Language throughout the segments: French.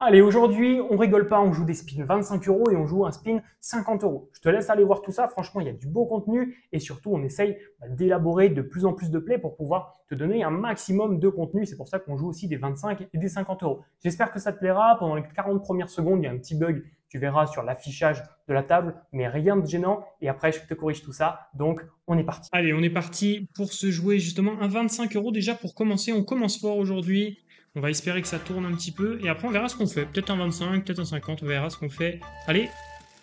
Allez, aujourd'hui, on rigole pas, on joue des spins 25 euros et on joue un spin 50 euros. Je te laisse aller voir tout ça. Franchement, il y a du beau contenu et surtout, on essaye d'élaborer de plus en plus de plays pour pouvoir te donner un maximum de contenu. C'est pour ça qu'on joue aussi des 25 et des 50 euros. J'espère que ça te plaira. Pendant les 40 premières secondes, il y a un petit bug. Tu verras sur l'affichage de la table, mais rien de gênant. Et après, je te corrige tout ça. Donc, on est parti. Allez, on est parti pour se jouer justement un 25 euros déjà pour commencer. On commence fort aujourd'hui. On va espérer que ça tourne un petit peu et après on verra ce qu'on fait. Peut-être un 25, peut-être un 50, on verra ce qu'on fait. Allez,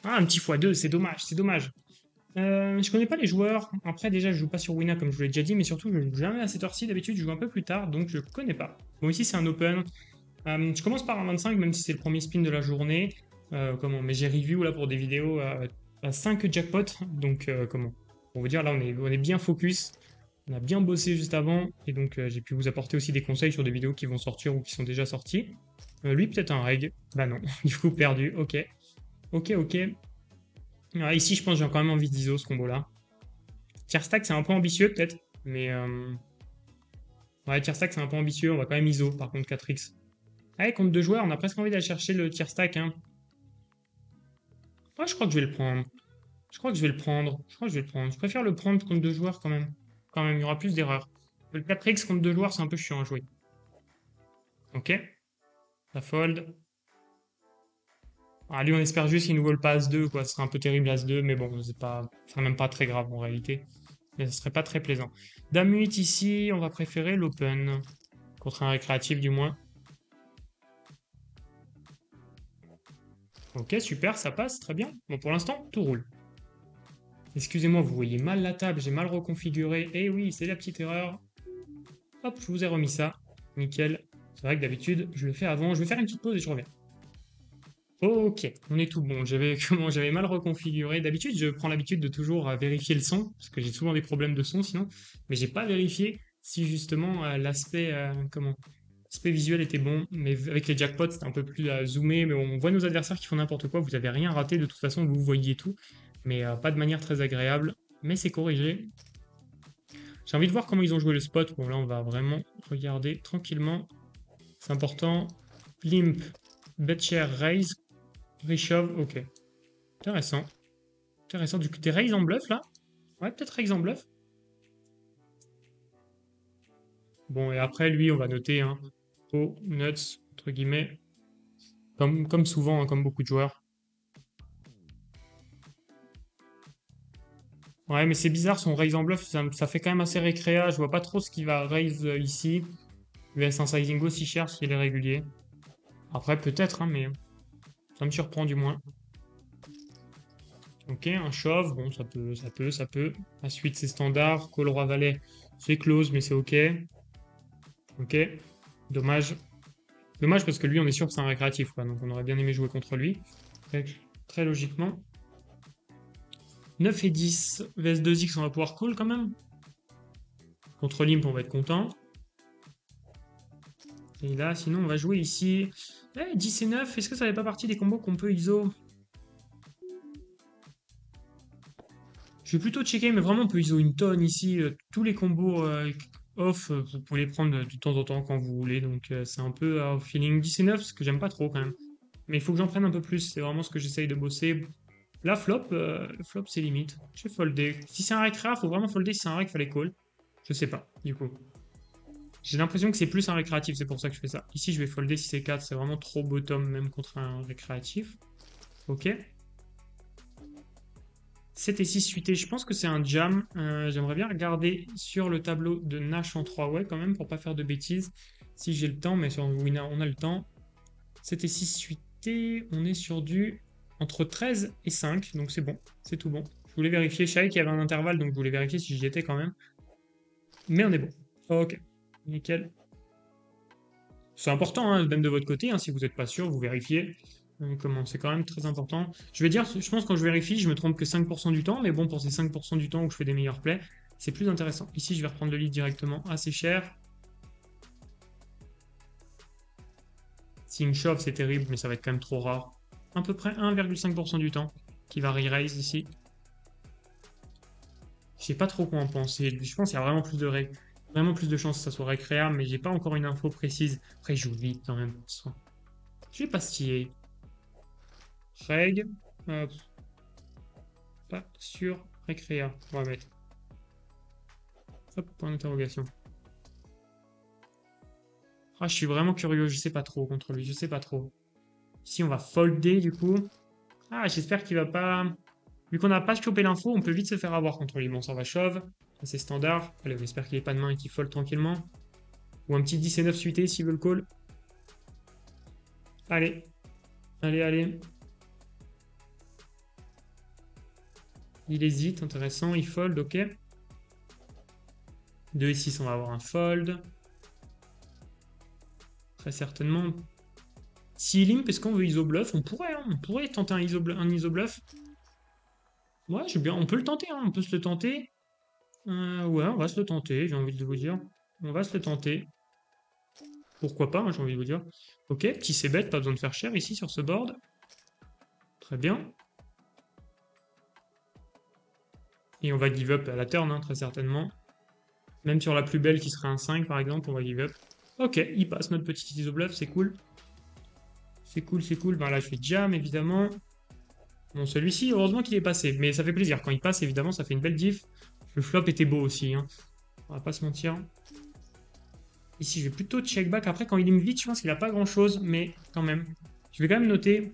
ah, un petit x2, c'est dommage, c'est dommage. Je connais pas les joueurs. Après, déjà, je joue pas sur Wina comme je vous l'ai déjà dit, mais surtout, je joue jamais à cette heure-ci. D'habitude, je joue un peu plus tard, donc je connais pas. Bon, ici, c'est un open. Je commence par un 25, même si c'est le premier spin de la journée. Mais j'ai review là pour des vidéos à 5 jackpots. Donc, pour vous dire, là, on est bien focus. On a bien bossé juste avant. Et donc, j'ai pu vous apporter aussi des conseils sur des vidéos qui vont sortir ou qui sont déjà sorties. Lui, peut-être un reg. Bah non, du coup, perdu. Ok. Ok, ok. Ah, ici, je pense que j'ai quand même envie d'ISO ce combo-là. Tier stack, c'est un peu ambitieux, peut-être. Mais, ouais, tier stack, c'est un peu ambitieux. On va quand même ISO, par contre, 4x. Allez, contre deux joueurs, on a presque envie d'aller chercher le tier stack, hein. Ouais, je crois que je vais le prendre. Je crois que je vais le prendre. Je crois que je vais le prendre. Je préfère le prendre contre deux joueurs quand même. Quand même, il y aura plus d'erreurs. Le 4x contre deux joueurs, c'est un peu chiant à jouer. Ok. La fold. Ah, lui, on espère juste qu'il nous vole pas As-2, quoi. Ce serait un peu terrible As-2, mais bon, c'est pas, ce serait même pas très grave en réalité. Mais ce serait pas très plaisant. Dame 8 ici, on va préférer l'open. Contre un récréatif du moins. Ok, super, ça passe, très bien. Bon, pour l'instant, tout roule. Excusez-moi, vous voyez mal la table, j'ai mal reconfiguré. Eh oui, c'est la petite erreur. Hop, je vous ai remis ça. Nickel. C'est vrai que d'habitude, je le fais avant. Je vais faire une petite pause et je reviens. Ok, on est tout bon. J'avais mal reconfiguré. D'habitude, je prends l'habitude de toujours vérifier le son, parce que j'ai souvent des problèmes de son sinon. Mais j'ai pas vérifié si justement l'aspect visuel était bon. Mais avec les jackpots, c'était un peu plus zoomé. Mais on voit nos adversaires qui font n'importe quoi. Vous avez rien raté. De toute façon, vous voyez tout. Mais pas de manière très agréable. Mais c'est corrigé. J'ai envie de voir comment ils ont joué le spot. Bon, là, on va vraiment regarder tranquillement. C'est important. Limp, Betcher, Raise, Reshove, ok. Intéressant. Intéressant. Du coup, des Raise en bluff, là? Ouais, peut-être Raise en bluff. Bon, et après, lui, on va noter, hein. Oh, nuts, entre guillemets. Comme souvent, hein, comme beaucoup de joueurs. Ouais, mais c'est bizarre, son Raise en bluff, ça fait quand même assez récréa. Je vois pas trop ce qu'il va Raise ici. Il laisse un sizing aussi cher s'il est régulier. Après, peut-être, hein, mais ça me surprend du moins. Ok, un shove, bon, ça peut, ça peut, ça peut. La suite, c'est standard. Call roi valet, c'est close, mais c'est ok. Ok, dommage. Dommage parce que lui, on est sûr que c'est un récréatif, quoi. Donc on aurait bien aimé jouer contre lui. Très, très logiquement. 9 et 10, vs2x, on va pouvoir call quand même. Contre Limp, on va être content. Et là, sinon, on va jouer ici. Eh, 10 et 9, est-ce que ça fait pas partie des combos qu'on peut ISO? Je vais plutôt checker, mais vraiment, on peut ISO une tonne ici. Tous les combos off, vous pouvez les prendre de temps en temps quand vous voulez. Donc c'est un peu au feeling 10 et 9, ce que j'aime pas trop quand même. Mais il faut que j'en prenne un peu plus. C'est vraiment ce que j'essaye de bosser. La flop, le flop c'est limite. Je vais folder. Si c'est un récréa, faut vraiment folder. Si c'est un rec, fallait call. Je sais pas, du coup. J'ai l'impression que c'est plus un récréatif, c'est pour ça que je fais ça. Ici, je vais folder si c'est 4, c'est vraiment trop bottom, même contre un récréatif. Ok. 7 et 6 suités, je pense que c'est un jam. J'aimerais bien regarder sur le tableau de Nash en 3 way quand même, pour pas faire de bêtises. Si j'ai le temps, mais sur Winner, on a le temps. 7 et 6 suités, on est sur du entre 13 et 5, donc c'est bon, c'est tout bon. Je voulais vérifier, je savais qu'il y avait un intervalle, donc je voulais vérifier si j'y étais quand même. Mais on est bon. Ok, nickel. C'est important, hein, même de votre côté, hein, si vous n'êtes pas sûr, vous vérifiez. Comment, c'est quand même très important. Je vais dire, je pense que quand je vérifie, je me trompe que 5% du temps, mais bon, pour ces 5% du temps où je fais des meilleurs plays, c'est plus intéressant. Ici, je vais reprendre le lead directement, assez cher. Si une shove, c'est terrible, mais ça va être quand même trop rare. À peu près 1,5% du temps qui va re-raise ici. Je sais pas trop quoi en penser. Je pense qu'il y a vraiment plus de chances que ça soit récréable, mais j'ai pas encore une info précise. Après, je joue vite quand même. J'ai pastillé. Reg. Hop. Pas sur récréa. On va mettre. Hop, point d'interrogation. Ah, je suis vraiment curieux, je sais pas trop contre lui, je sais pas trop. Ici, on va folder du coup. Ah, j'espère qu'il va pas... Vu qu'on n'a pas chopé l'info, on peut vite se faire avoir contre lui. Bon, ça va shove, c'est standard. Allez, on espère qu'il n'ait pas de main et qu'il fold tranquillement. Ou un petit 10 et 9 suité s'il veut le call. Allez, allez, allez. Il hésite, intéressant, il fold, ok. 2 et 6, on va avoir un fold. Très certainement. S'il limp, est-ce qu'on veut ISO bluff? On pourrait tenter un ISO bluff. Ouais, bien, on peut le tenter, hein, on peut se le tenter. Ouais, on va se le tenter, j'ai envie de vous dire. On va se le tenter. Pourquoi pas, hein, j'ai envie de vous dire. Ok, petit c'est bête, pas besoin de faire cher ici sur ce board. Très bien. Et on va give up à la turn, hein, très certainement. Même sur la plus belle qui serait un 5 par exemple, on va give up. Ok, il passe notre petit ISO bluff, c'est cool. C'est cool, c'est cool. Ben là, je fais jam, évidemment. Bon, celui-ci, heureusement qu'il est passé. Mais ça fait plaisir. Quand il passe, évidemment, ça fait une belle diff. Le flop était beau aussi. Hein. On va pas se mentir. Ici, je vais plutôt check back. Après, quand il me vite, je pense qu'il a pas grand-chose. Mais quand même. Je vais quand même noter.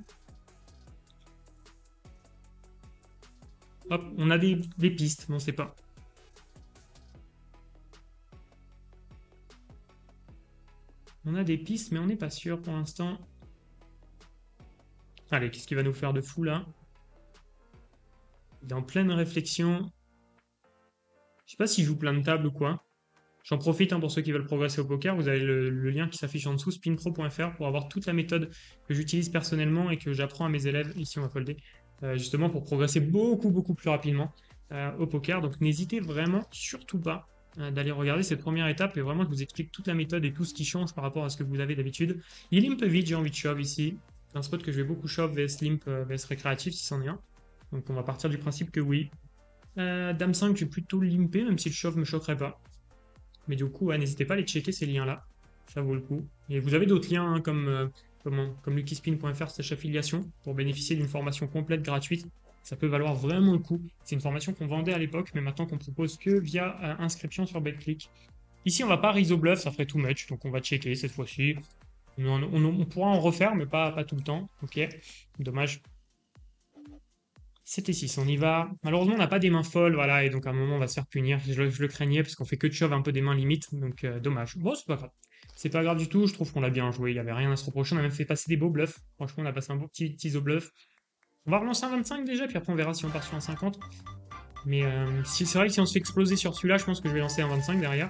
Hop, on a des pistes, mais on sait pas. On a des pistes, mais on n'est pas sûr pour l'instant. Allez, qu'est-ce qu'il va nous faire de fou, là? Il est en pleine réflexion. Je sais pas s'il joue plein de tables ou quoi. J'en profite hein, pour ceux qui veulent progresser au poker. Vous avez le lien qui s'affiche en dessous, spinpro.fr, pour avoir toute la méthode que j'utilise personnellement et que j'apprends à mes élèves. Ici, on va folder. Justement pour progresser beaucoup plus rapidement au poker. Donc n'hésitez vraiment surtout pas d'aller regarder cette première étape et vraiment je vous explique toute la méthode et tout ce qui change par rapport à ce que vous avez d'habitude. Il limp vite, j'ai envie de shove ici. C'est un spot que je vais beaucoup shove vs limp vs récréatif si c'en est un. Donc on va partir du principe que oui. Dame 5, je vais plutôt limper, même si le shove me choquerait pas. Mais du coup, ouais, n'hésitez pas à aller checker ces liens-là. Ça vaut le coup. Et vous avez d'autres liens hein, comme luckyspin.fr/affiliation pour bénéficier d'une formation complète gratuite. Ça peut valoir vraiment le coup. C'est une formation qu'on vendait à l'époque, mais maintenant qu'on propose que via inscription sur BetClick. Ici, on va pas riso bluff, ça ferait too much, donc on va checker cette fois-ci. On pourra en refaire, mais pas tout le temps. Ok, dommage. 7 et 6, on y va. Malheureusement, on n'a pas des mains folles, voilà, et donc à un moment, on va se faire punir. Je le craignais, parce qu'on fait que de shove un peu des mains limites, donc dommage. Bon, c'est pas grave. C'est pas grave du tout, je trouve qu'on l'a bien joué, il n'y avait rien à se reprocher, on a même fait passer des beaux bluffs. Franchement, on a passé un beau petit ISO bluff. On va relancer un 25 déjà, puis après on verra si on part sur un 50. Mais c'est vrai que si on se fait exploser sur celui-là, je pense que je vais lancer un 25 derrière.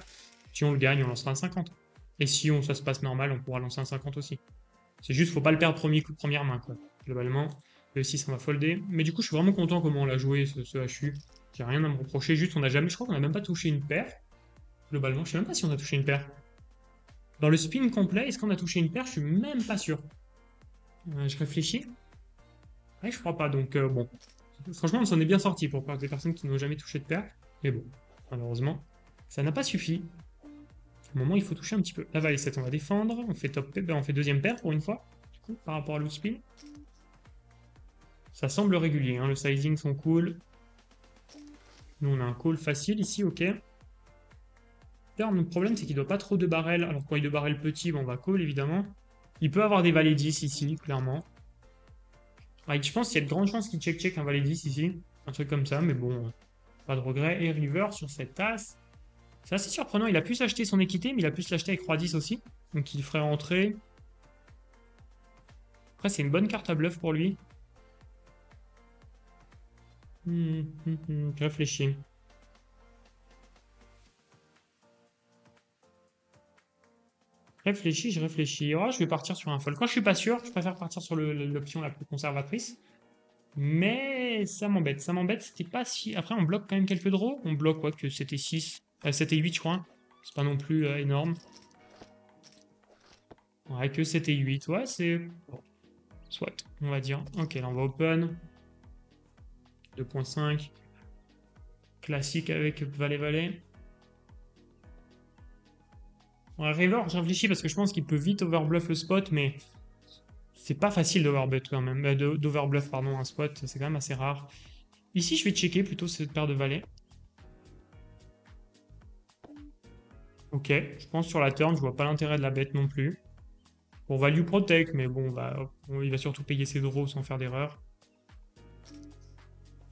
Si on le gagne, on lancera un 50. Et si ça se passe normal, on pourra lancer un 50 aussi. C'est juste, faut pas le perdre premier coup de première main, quoi. Globalement. Le 6, on va folder. Mais du coup, je suis vraiment content comment on l'a joué, ce HU. J'ai rien à me reprocher. Juste, on n'a jamais, je crois qu'on n'a même pas touché une paire. Globalement, je sais même pas si on a touché une paire. Dans le spin complet, est-ce qu'on a touché une paire? Je suis même pas sûr. Je réfléchis. Ouais, je crois pas. Donc, bon. Franchement, on s'en est bien sorti pour des personnes qui n'ont jamais touché de paire. Mais bon, malheureusement, ça n'a pas suffi. Au moment, il faut toucher un petit peu. La valet 7, on va défendre. On fait top pair, on fait deuxième paire pour une fois. Du coup, par rapport à l'autre spin. Ça semble régulier, hein, le sizing sont cool. Nous on a un call facile ici, ok. Le problème c'est qu'il ne doit pas trop de barrel, alors quand il de barrel petit, bon, on va call évidemment. Il peut avoir des valets 10 ici, clairement. Ah, je pense qu'il y a de grandes chances qu'il check un valet 10 ici. Un truc comme ça, mais bon, pas de regret. Et river sur cette as. C'est assez surprenant, il a pu s'acheter son équité, mais il a pu se l'acheter avec roi 10 aussi. Donc il ferait rentrer. Après c'est une bonne carte à bluff pour lui. Je réfléchis. Je réfléchis. Oh, je vais partir sur un fold. Quand je suis pas sûr, je préfère partir sur l'option la plus conservatrice. Mais ça m'embête. Ça m'embête, c'était pas si... Après, on bloque quand même quelques draws. On bloque quoi que c'était 6. C'était 8, je crois. C'est pas non plus énorme. Ouais, que c'était 8. Ouais, c'est... Bon. Soit, on va dire. Ok, là, on va open. 2.5. Classique avec valet-valet. Ouais, river, je réfléchis parce que je pense qu'il peut vite overbluff le spot, mais C'est pas facile d'overbet quand même, d'overbluff, pardon, un spot, c'est quand même assez rare. Ici, je vais checker plutôt cette paire de valets. Ok, je pense sur la turn, je vois pas l'intérêt de la bête non plus. Bon, value protect, mais bon, il va surtout payer ses draws sans faire d'erreur.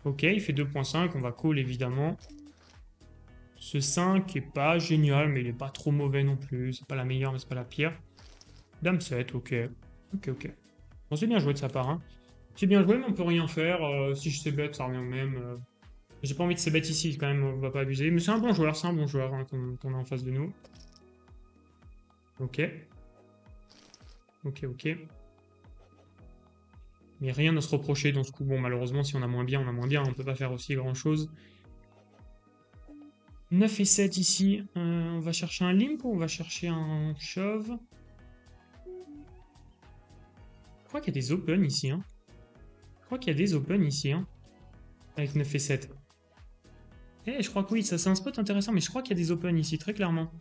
Ok, il fait 2.5, on va call évidemment. Ce 5 est pas génial, mais il est pas trop mauvais non plus. C'est pas la meilleure, mais c'est pas la pire. Dame 7, ok. Ok. Bon, c'est bien joué de sa part, hein. C'est bien joué, mais on peut rien faire. Si je sais bet, ça revient au même. J'ai pas envie de se bet ici, quand même, on va pas abuser. Mais c'est un bon joueur, hein, qu'on a en face de nous. Ok. Mais rien à se reprocher dans ce coup. Bon, malheureusement, si on a moins bien, on a moins bien. On peut pas faire aussi grand-chose. 9 et 7 ici. On va chercher un limp ou on va chercher un shove? Je crois qu'il y a des open ici, hein. Avec 9 et 7. Je crois que oui, ça c'est un spot intéressant, mais je crois qu'il y a des open ici, très clairement.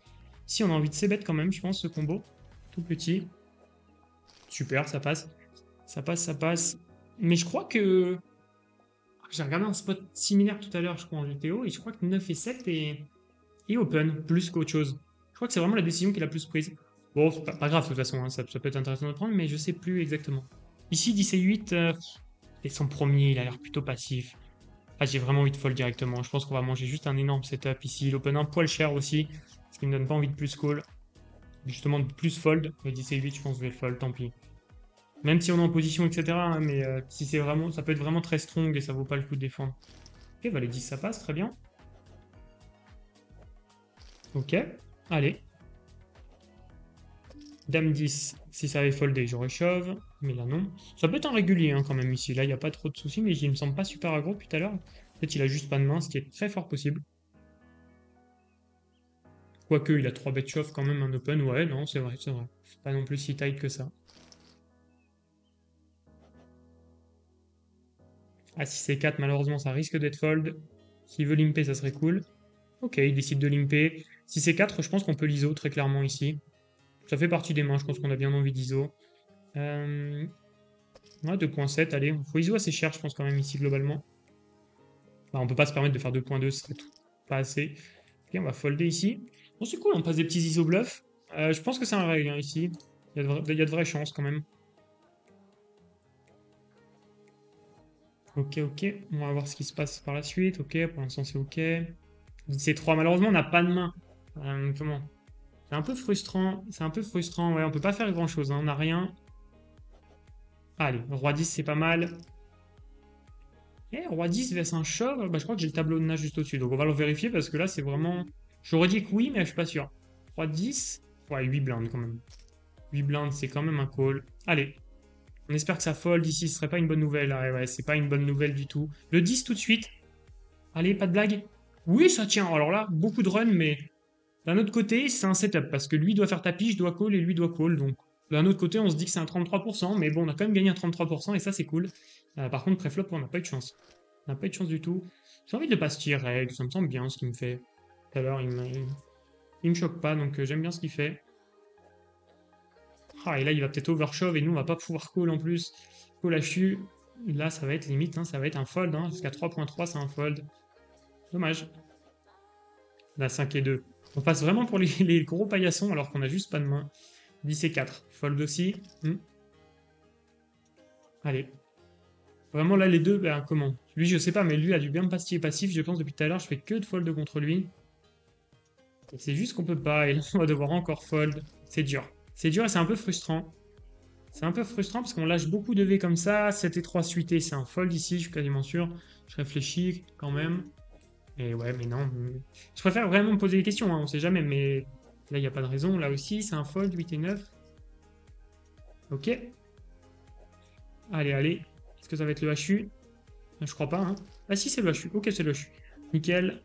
Si on a envie de c-bet quand même, je pense, ce combo. Tout petit. Super, ça passe. Ça passe. Mais je crois que... J'ai regardé un spot similaire tout à l'heure, je crois, en GTO, et je crois que 9 et 7 est open, plus qu'autre chose. Je crois que c'est vraiment la décision qui est la plus prise. Bon, c'est pas grave de toute façon, hein, ça peut être intéressant de prendre, mais je sais plus exactement. Ici, 10 et 8, et son premier, il a l'air plutôt passif. Ah, j'ai vraiment envie de fold directement. Je pense qu'on va manger juste un énorme setup ici. L'open un poil cher aussi, ce qui me donne pas envie de plus call. Justement, de plus fold. Mais 10 et 8, je pense que je vais fold, tant pis. Même si on est en position, etc. hein, mais si c'est vraiment, ça peut être vraiment très strong et ça vaut pas le coup de défendre. Ok, valet 10, ça passe, très bien. Ok, allez. Dame 10, si ça avait foldé, j'aurais shove. Mais là, non. Ça peut être un régulier hein, quand même ici. Là, il n'y a pas trop de soucis, mais il me semble pas super aggro depuis tout à l'heure. Peut-être qu'il a juste pas de main, ce qui est très fort possible. Quoique, il a 3 bet shove quand même un open. Ouais, non, c'est vrai. C'est pas non plus si tight que ça. Ah, si c'est 4, malheureusement, ça risque d'être fold. S'il veut limper, ça serait cool. Ok, il décide de limper. Si c'est 4, je pense qu'on peut l'ISO très clairement ici. Ça fait partie des mains, je pense qu'on a bien envie d'ISO. Ouais, 2.7, allez. Il faut ISO assez cher, je pense, quand même, ici, globalement. Bah, on peut pas se permettre de faire 2.2, ce serait pas assez. Ok, on va folder ici. Bon, c'est cool, on passe des petits ISO bluff. Je pense que c'est un règle, hein, ici. Il y a de vraies chances, quand même. Ok. On va voir ce qui se passe par la suite. Ok, pour l'instant, c'est ok. 10-3, malheureusement, on n'a pas de main. Comment? C'est un peu frustrant. Ouais, on peut pas faire grand-chose, hein, on n'a rien. Allez, roi 10, c'est pas mal. Roi 10 vs un shove, bah, je crois que j'ai le tableau de nage juste au-dessus. Donc on va le vérifier parce que là, c'est vraiment... J'aurais dit que oui, mais je suis pas sûr. Roi 10, ouais, 8 blindes quand même. 8 blindes, c'est quand même un call. Allez, on espère que ça fold ici, ce serait pas une bonne nouvelle. Ah, ouais, c'est pas une bonne nouvelle du tout. Le 10 tout de suite. Allez, pas de blague. Oui, ça tient. Alors là, beaucoup de run, mais d'un autre côté, c'est un setup parce que lui doit faire tapis, je dois call et lui doit call. Donc d'un autre côté, on se dit que c'est un 33%, mais bon, on a quand même gagné un 33% et ça, c'est cool. Par contre, préflop, on n'a pas eu de chance. On n'a pas eu de chance du tout. J'ai envie de pas se tirer règle, ça me semble bien ce qu'il me fait. Tout à l'heure, il me choque pas, donc j'aime bien ce qu'il fait. Ah, et là, il va peut-être overshove et nous, on va pas pouvoir call en plus. Call HU, là, ça va être limite, hein, ça va être un fold. Hein, jusqu'à 3.3, c'est un fold. Dommage. Là, 5 et 2. On passe vraiment pour les gros paillassons alors qu'on a juste pas de main. 10 et 4. Fold aussi. Allez. Vraiment là, les deux, ben comment? Lui, je sais pas, mais lui a du bien pastiller passif. Je pense depuis tout à l'heure, je fais que de fold contre lui. C'est juste qu'on peut pas. Et là, on va devoir encore fold. C'est dur. C'est dur et c'est un peu frustrant. C'est un peu frustrant parce qu'on lâche beaucoup de V comme ça. 7 et 3 suité, c'est un fold ici, je suis quasiment sûr. Je réfléchis quand même. Et ouais, mais non. Je préfère vraiment me poser des questions, hein, on sait jamais, mais là, il n'y a pas de raison. Là aussi, c'est un fold, 8 et 9. Ok. Allez. Est-ce que ça va être le HU? Je crois pas, hein. Ah si, c'est le HU. Ok, c'est le HU. Nickel.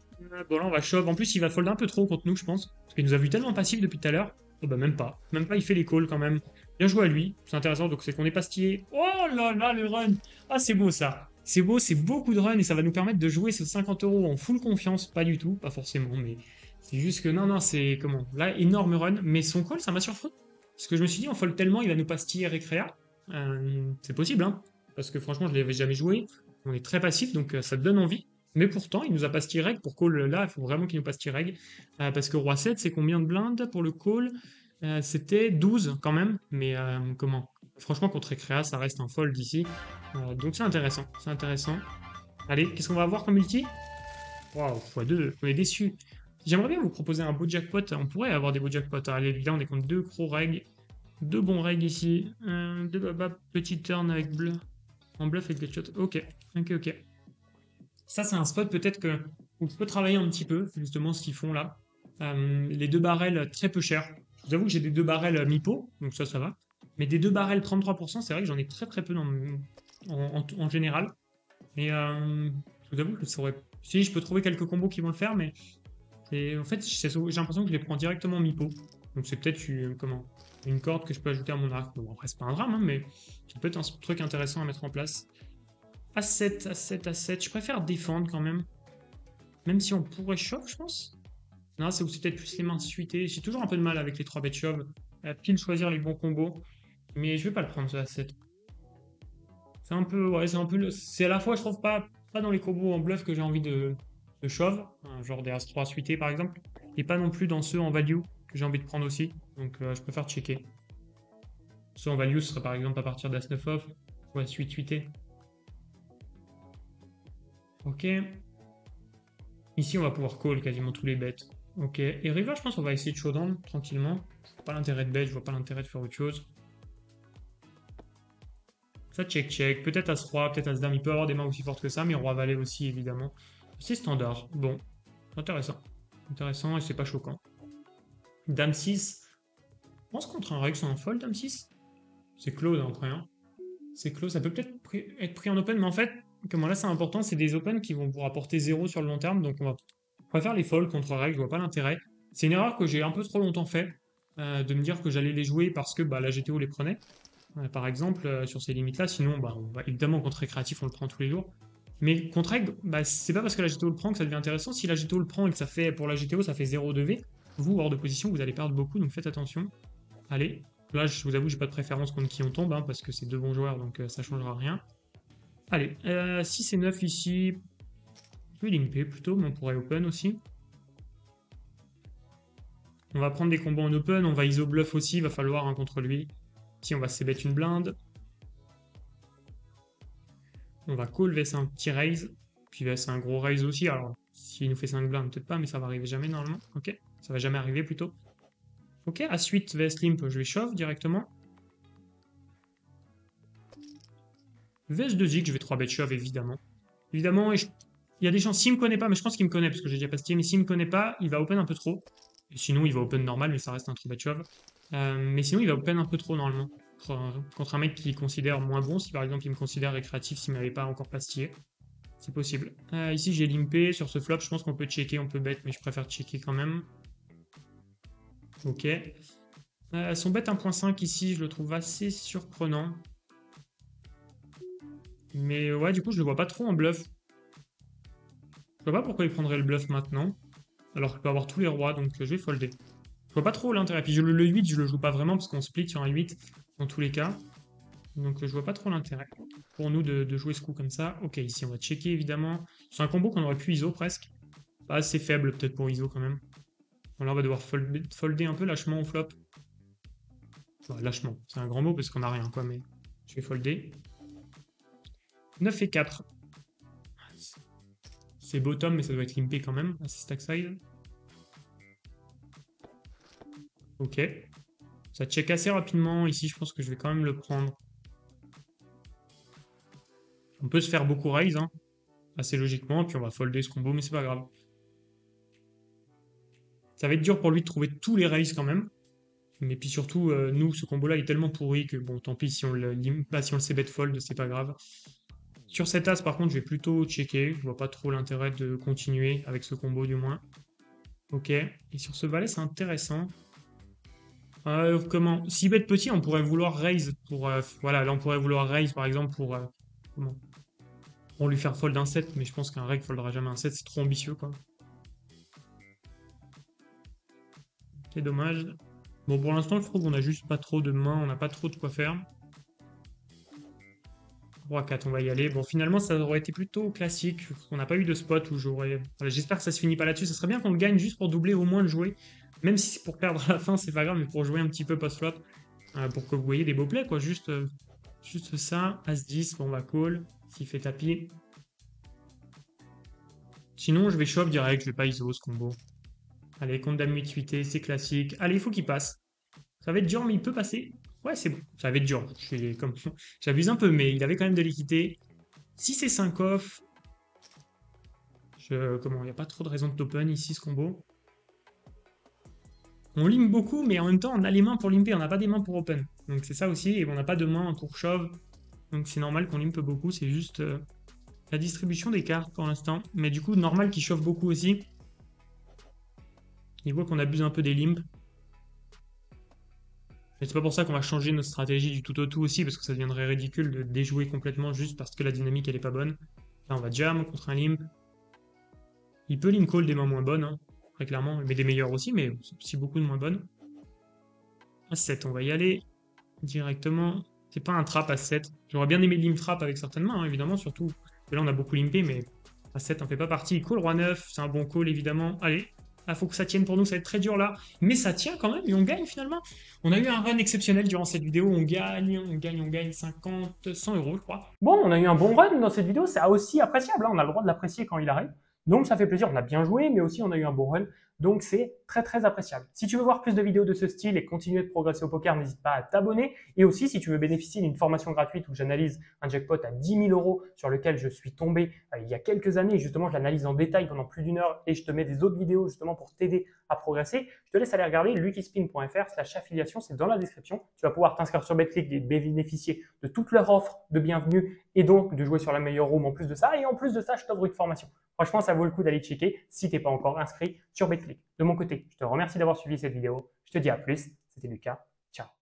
Bon, là, on va shove. En plus, il va fold un peu trop contre nous, je pense. Parce qu'il nous a vu tellement passif depuis tout à l'heure. Oh bah même pas. Même pas, il fait les calls quand même. Bien joué à lui. C'est intéressant, donc c'est qu'on est pastillé. Oh là là, le run. Ah, c'est beau ça. C'est beau, c'est beaucoup de run et ça va nous permettre de jouer ce 50 € en full confiance. Pas du tout, pas forcément, mais c'est juste que non, c'est comment? Là, énorme run. Mais son call, ça m'a surpris. Parce que je me suis dit, on fold tellement, il va nous pastiller récréa. C'est possible, hein, parce que franchement, je l'avais jamais joué. On est très passif, donc ça te donne envie. Mais pourtant, il nous a pas ce reg pour call là, il faut vraiment qu'il nous passe reg. Parce que roi 7, c'est combien de blindes pour le call? C'était 12 quand même, mais comment? Franchement, contre Ekrea, ça reste un fold ici. Donc c'est intéressant, c'est intéressant. Allez, qu'est-ce qu'on va avoir comme ulti? Waouh, x2, on est déçu. J'aimerais bien vous proposer un beau jackpot. On pourrait avoir des beaux jackpots. Allez, là, on est contre deux gros regs. Deux bons regs ici. Deux baba, petit turn avec bleu. En bluff avec des shots. Ok, ok, ok. Ça, c'est un spot peut-être que où je peux travailler un petit peu, justement, ce qu'ils font là. Les deux barrels très peu chers. Je vous avoue que j'ai des deux barrels mi-pot, donc ça va. Mais des deux barrels 33%, c'est vrai que j'en ai très très peu en général. Et je vous avoue que ça aurait. Si, je peux trouver quelques combos qui vont le faire, mais en fait, j'ai l'impression que je les prends directement mi-pot. Donc c'est peut-être comment, une corde que je peux ajouter à mon arc. Bon, après, c'est pas un drame, hein, mais ça peut être un truc intéressant à mettre en place. A7, A7, A7. Je préfère défendre quand même. Même si on pourrait shove, je pense. Non, c'est peut-être plus les mains suitées. J'ai toujours un peu de mal avec les 3 bêtes shove. À pile choisir les bons combos. Mais je vais pas le prendre, ce A7. C'est un peu, ouais, c'est un peu, c'est à la fois, je trouve pas dans les combos en bluff que j'ai envie de shove, genre des As-3 suités par exemple, et pas non plus dans ceux en value que j'ai envie de prendre aussi. Donc je préfère checker. Ceux en value, ce serait par exemple à partir d'As-9 off, ou As-8 suité. Ok. Ici, on va pouvoir call quasiment tous les bêtes. Ok. Et river, je pense qu'on va essayer de showdown tranquillement. Je vois pas l'intérêt de bet, je vois pas l'intérêt de faire autre chose. Ça check. Peut-être As-Roi, peut-être As-Dame. Il peut avoir des mains aussi fortes que ça, mais Roi-Valet aussi, évidemment. C'est standard. Bon. Intéressant. Intéressant et c'est pas choquant. Dame 6. Je pense contre un reg, c'est un fold, Dame 6. C'est close après. Hein. C'est close. Ça peut peut-être être pris en open, mais en fait, comment là c'est important, c'est des opens qui vont vous rapporter 0 sur le long terme. Donc on préfère les folds contre reg, je vois pas l'intérêt. C'est une erreur que j'ai un peu trop longtemps fait. De me dire que j'allais les jouer parce que bah, la GTO les prenait. Par exemple, sur ces limites-là. Sinon, bah, évidemment, contre récréatif, on le prend tous les jours. Mais contre règle, bah, c'est pas parce que la GTO le prend que ça devient intéressant. Si la GTO le prend et que ça fait, pour la GTO, ça fait 0 de V, vous, hors de position, vous allez perdre beaucoup, donc faites attention. Allez, là, je vous avoue, j'ai pas de préférence contre qui on tombe, hein, parce que c'est deux bons joueurs, donc ça changera rien. Allez, 6 et 9 ici. Je vais limper plutôt, mais on pourrait open aussi. On va prendre des combos en open, on va iso bluff aussi, il va falloir un contre lui. Ici, on va se bet une blinde. On va call vs un petit raise. Puis vs un gros raise aussi. Alors, s'il nous fait 5 blindes, peut-être pas, mais ça va arriver jamais normalement. Ok, ça va jamais arriver plutôt. Ok, A8 vs limp, je vais shove directement. Vs 2x, je vais 3 bet shove évidemment. Évidemment, il y a des chances, s'il me connaît pas, mais je pense qu'il me connaît parce que j'ai déjà pastillé, mais s'il me connaît pas, il va open un peu trop. Et sinon, il va open normal, mais ça reste un 3 bet shove. Mais sinon, il va open un peu trop normalement. Contre un mec qui considère moins bon, si par exemple il me considère récréatif s'il m'avait pas encore pastillé. C'est possible. Ici, j'ai limpé. Sur ce flop, je pense qu'on peut checker, on peut bet, mais je préfère checker quand même. Ok. Son bet 1.5 ici, je le trouve assez surprenant. Mais ouais, du coup, je le vois pas trop en bluff. Je vois pas pourquoi il prendrait le bluff maintenant. Alors qu'il peut avoir tous les rois, donc je vais folder. Je vois pas trop l'intérêt. Puis le 8, je le joue pas vraiment parce qu'on split sur un 8 dans tous les cas. Donc je vois pas trop l'intérêt pour nous de jouer ce coup comme ça. Ok, ici on va checker évidemment. C'est un combo qu'on aurait pu ISO presque. Pas assez faible peut-être pour ISO quand même. Bon, là on va devoir folder un peu lâchement au flop. Enfin, lâchement, c'est un grand mot parce qu'on a rien quoi, mais je vais folder. 9 et 4. C'est bottom, mais ça doit être limpé quand même, à stack size. Ok. Ça check assez rapidement. Ici, je pense que je vais quand même le prendre. On peut se faire beaucoup raise, hein, assez logiquement, puis on va folder ce combo, mais c'est pas grave. Ça va être dur pour lui de trouver tous les raises quand même. Mais puis surtout, nous, ce combo-là est tellement pourri que bon, tant pis si on le si on le c-bet fold, c'est pas grave. Sur cet as, par contre, je vais plutôt checker. Je vois pas trop l'intérêt de continuer avec ce combo, du moins. Ok. Et sur ce valet, c'est intéressant. Comment? Si bet petit, on pourrait vouloir raise pour. Voilà, là, on pourrait vouloir raise, par exemple, pour. Comment? Pour lui faire fold un 7, mais je pense qu'un reg foldera jamais un 7, c'est trop ambitieux, quoi. C'est dommage. Bon, pour l'instant, je trouve qu'on a juste pas trop de mains, on n'a pas trop de quoi faire. Roi 4, on va y aller. Bon, finalement, ça aurait été plutôt classique. On n'a pas eu de spot où j'aurais. Voilà, j'espère que ça se finit pas là-dessus. Ça serait bien qu'on le gagne juste pour doubler au moins le jouer. Même si c'est pour perdre à la fin, c'est pas grave, mais pour jouer un petit peu post-flop. Pour que vous voyez des beaux plays, quoi. Juste ça. As-10, bon, on va call. S'il fait tapis. Sinon, je vais shove direct. Je vais pas ISO ce combo. Allez, compte dame 8-8, c'est classique. Allez, il faut qu'il passe. Ça va être dur, mais il peut passer. Ouais, c'est bon. Ça va être dur. J'abuse un peu, mais il avait quand même de l'équité. Si c'est 5 off, comment, il n'y a pas trop de raison de t'open ici, ce combo. On limpe beaucoup, mais en même temps, on a les mains pour limper, on n'a pas des mains pour open. Donc c'est ça aussi, et on n'a pas de mains pour shove. Donc c'est normal qu'on limpe beaucoup, c'est juste la distribution des cartes pour l'instant. Mais du coup, normal qu'il chauffe beaucoup aussi. Il voit qu'on abuse un peu des limps. Et c'est pas pour ça qu'on va changer notre stratégie du tout au tout aussi, parce que ça deviendrait ridicule de déjouer complètement juste parce que la dynamique elle est pas bonne. Là on va jam contre un limp. Il peut limp call des mains moins bonnes, hein, très clairement, mais des meilleures aussi, mais aussi beaucoup de moins bonnes. À 7, on va y aller directement. C'est pas un trap à 7. J'aurais bien aimé limp trap avec certaines mains, hein, évidemment, surtout que là on a beaucoup limpé, mais à 7 on fait pas partie. Call roi 9, c'est un bon call évidemment. Allez, il faut que ça tienne pour nous, ça va être très dur là. Mais ça tient quand même et on gagne finalement. On a eu un run exceptionnel durant cette vidéo, on gagne 50, 100 euros je crois. Bon, on a eu un bon run dans cette vidéo, c'est aussi appréciable, hein. On a le droit de l'apprécier quand il arrive. Donc ça fait plaisir, on a bien joué, mais aussi on a eu un bon run. Donc c'est très très appréciable. Si tu veux voir plus de vidéos de ce style et continuer de progresser au poker, n'hésite pas à t'abonner. Et aussi, si tu veux bénéficier d'une formation gratuite où j'analyse un jackpot à 10 000 euros sur lequel je suis tombé il y a quelques années, justement je l'analyse en détail pendant plus d'une heure et je te mets des autres vidéos justement pour t'aider à progresser, je te laisse aller regarder luckyspin.fr/affiliation, c'est dans la description. Tu vas pouvoir t'inscrire sur BetClick et bénéficier de toutes leurs offres de bienvenue et donc de jouer sur la meilleure room en plus de ça. Et en plus de ça, je t'offre une formation. Franchement, ça vaut le coup d'aller checker si tu n'es pas encore inscrit sur BetClick. De mon côté, je te remercie d'avoir suivi cette vidéo. Je te dis à plus. C'était Lucas. Ciao.